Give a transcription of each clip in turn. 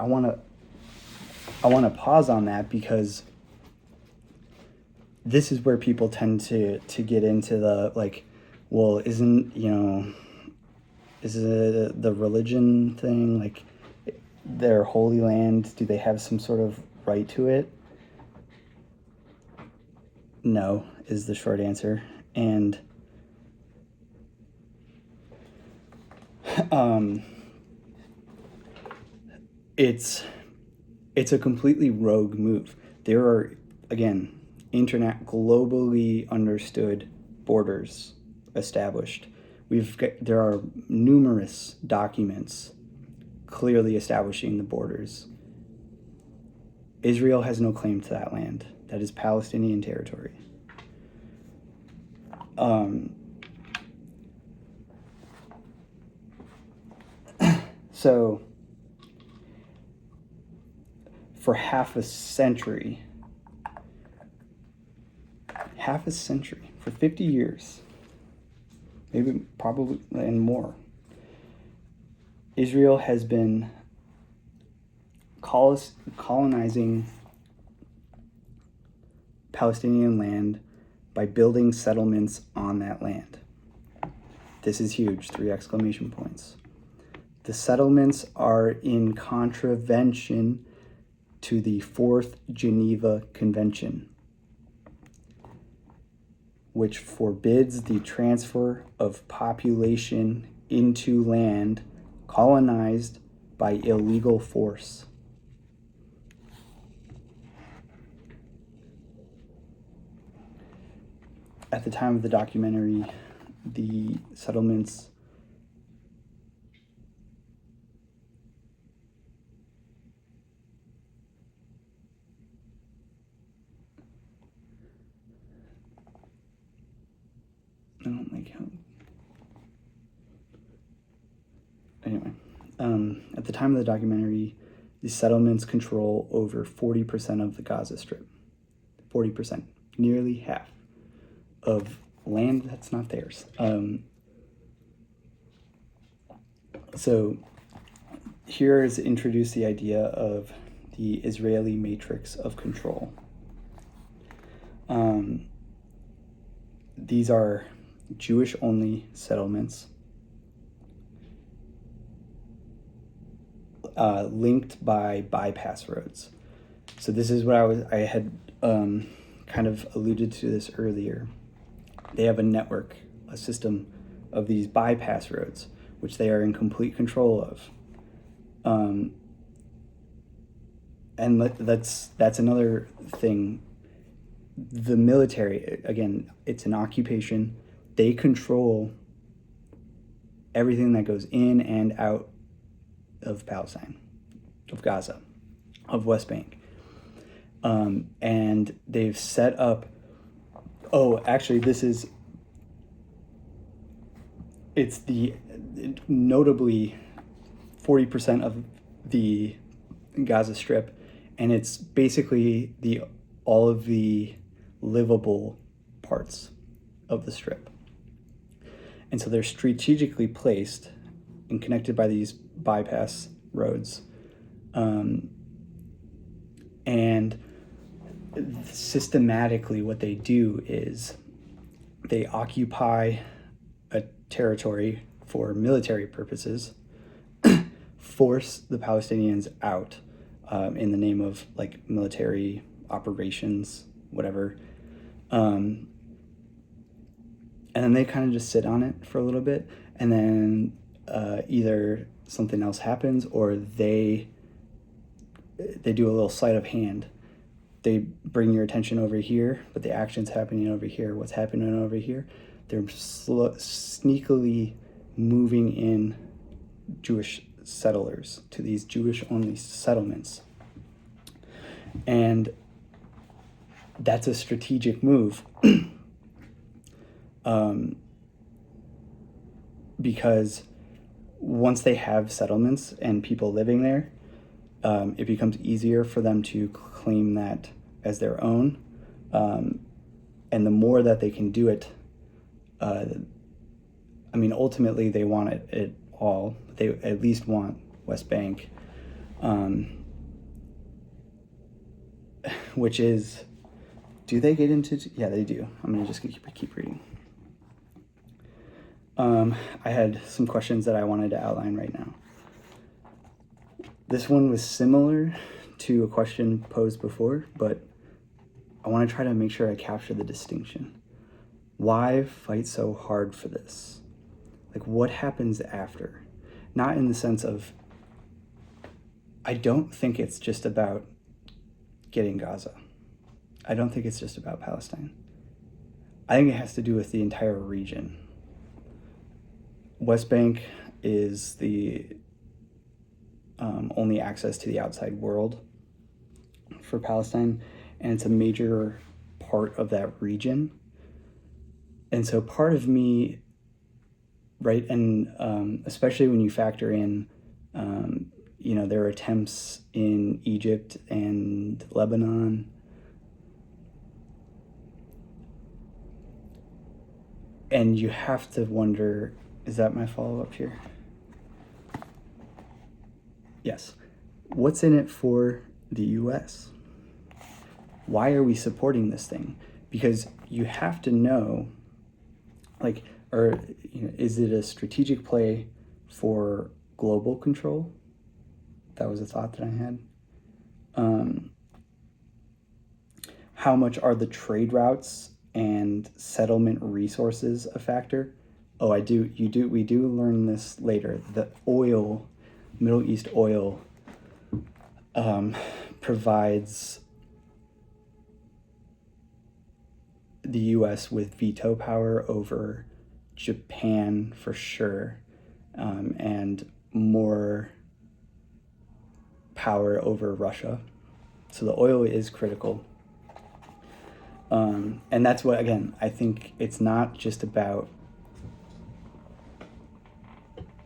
I want to pause on that, because this is where people tend to get into the, like, well, isn't, is it the religion thing, like their holy land, do they have some sort of right to it? No, is the short answer. And it's a completely rogue move. There are, again, globally understood borders established. There are numerous documents clearly establishing the borders. Israel has no claim to that land. That is Palestinian territory. So, for half a century, for 50 years, maybe, probably, and more, Israel has been colonizing Palestinian land by building settlements on that land. This is huge, 3 exclamation points. The settlements are in contravention to the Fourth Geneva Convention, which forbids the transfer of population into land colonized by illegal force. At the time of the documentary, the settlements I don't like how. Anyway, at the time of the documentary, the settlements control over 40% of the Gaza Strip. 40%, nearly half of land that's not theirs. So here is introduced the idea of the Israeli matrix of control. These are Jewish-only settlements linked by bypass roads. So this is what I had kind of alluded to this earlier. They have a system of these bypass roads, which they are in complete control of. And that's another thing. The military, again, it's an occupation. They control everything that goes in and out of Palestine, of Gaza, of West Bank. And they've set up, it's notably 40% of the Gaza Strip, and it's basically all of the livable parts of the Strip. And so they're strategically placed and connected by these bypass roads. And systematically what they do is they occupy a territory for military purposes, force the Palestinians out in the name of, like, military operations, whatever. And then they kind of just sit on it for a little bit, and then either something else happens, or they do a little sleight of hand. They bring your attention over here, but the action's happening over here. What's happening over here? They're sneakily moving in Jewish settlers to these Jewish-only settlements. And that's a strategic move. Because once they have settlements and people living there, it becomes easier for them to claim that as their own. And the more that they can do it, ultimately they want it all. They at least want West Bank. which is, do they get into? Yeah, they do. I'm gonna just keep reading. I had some questions that I wanted to outline right now. This one was similar to a question posed before, but I want to try to make sure I capture the distinction. Why fight so hard for this? Like, what happens after? Not in the sense of, I don't think it's just about getting Gaza. I don't think it's just about Palestine. I think it has to do with the entire region. West Bank is the only access to the outside world for Palestine, and it's a major part of that region. And so part of me, right, and especially when you factor in, there are attempts in Egypt and Lebanon, and you have to wonder, is that my follow-up here? Yes. What's in it for the US? Why are we supporting this thing? Because you have to know, is it a strategic play for global control? That was a thought that I had. How much are the trade routes and settlement resources a factor? Oh, we do learn this later. The oil, Middle East oil, provides the US with veto power over Japan for sure, and more power over Russia. So the oil is critical. And that's what, again, I think it's not just about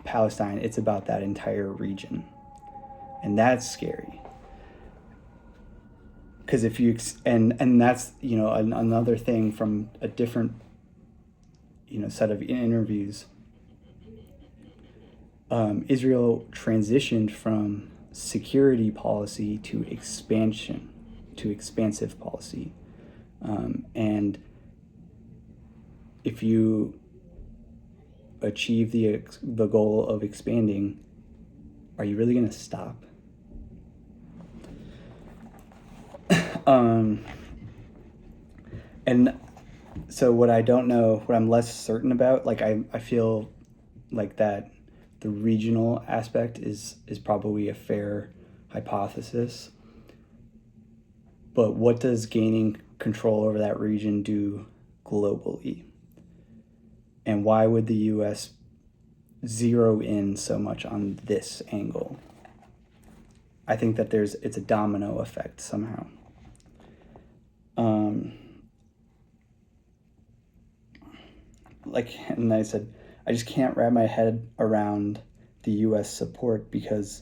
Palestine, it's about that entire region. And that's scary. Because if you, and that's, another thing from a different, set of interviews. Israel transitioned from security policy to expansive policy. And if you achieve the goal of expanding, are you really going to stop? And so what I'm less certain about, I feel like that the regional aspect is probably a fair hypothesis. But what does gaining control over that region do globally? And why would the US zero in so much on this angle? I think that it's a domino effect somehow. And I said, I just can't wrap my head around the US support because,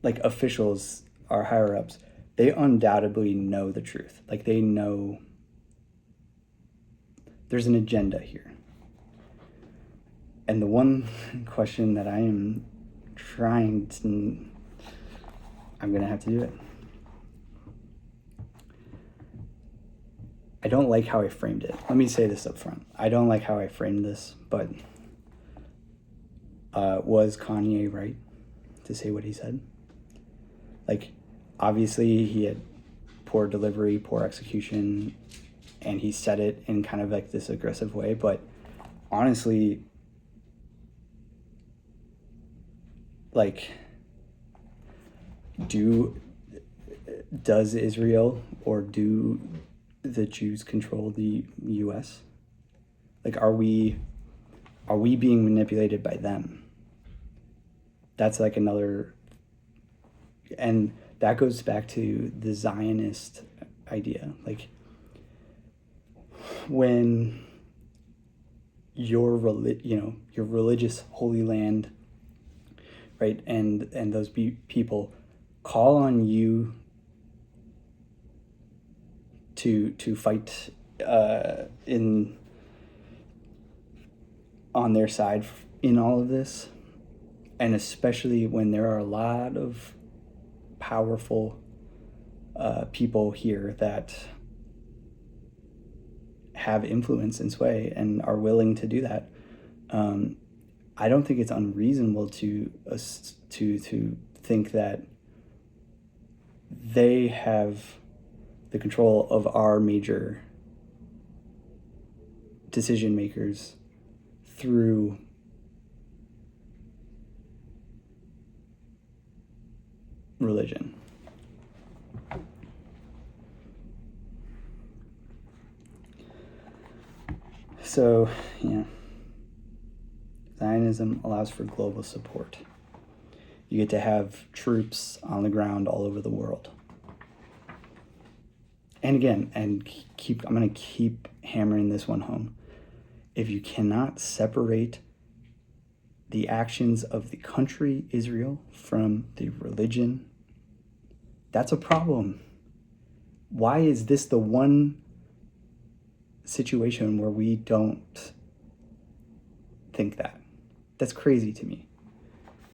officials, our higher ups, they undoubtedly know the truth. They know there's an agenda here. And the one question that I am I'm going to have to do it. I don't like how I framed it. Let me say this up front. I don't like how I framed this, but was Kanye right to say what he said? Obviously he had poor delivery, poor execution, and he said it in kind of this aggressive way, but honestly, does Israel or do the Jews control the US? Are we being manipulated by them? That's another, and that goes back to the Zionist idea. When your religious holy land, right, and those people call on you to fight on their side in all of this, and especially when there are a lot of powerful people here that have influence and sway and are willing to do that. I don't think it's unreasonable to think that they have the control of our major decision makers through religion. So, Zionism allows for global support. You get to have troops on the ground all over the world. And again, I'm going to keep hammering this one home. If you cannot separate the actions of the country Israel from the religion, that's a problem. Why is this the one situation where we don't think that? That's crazy to me.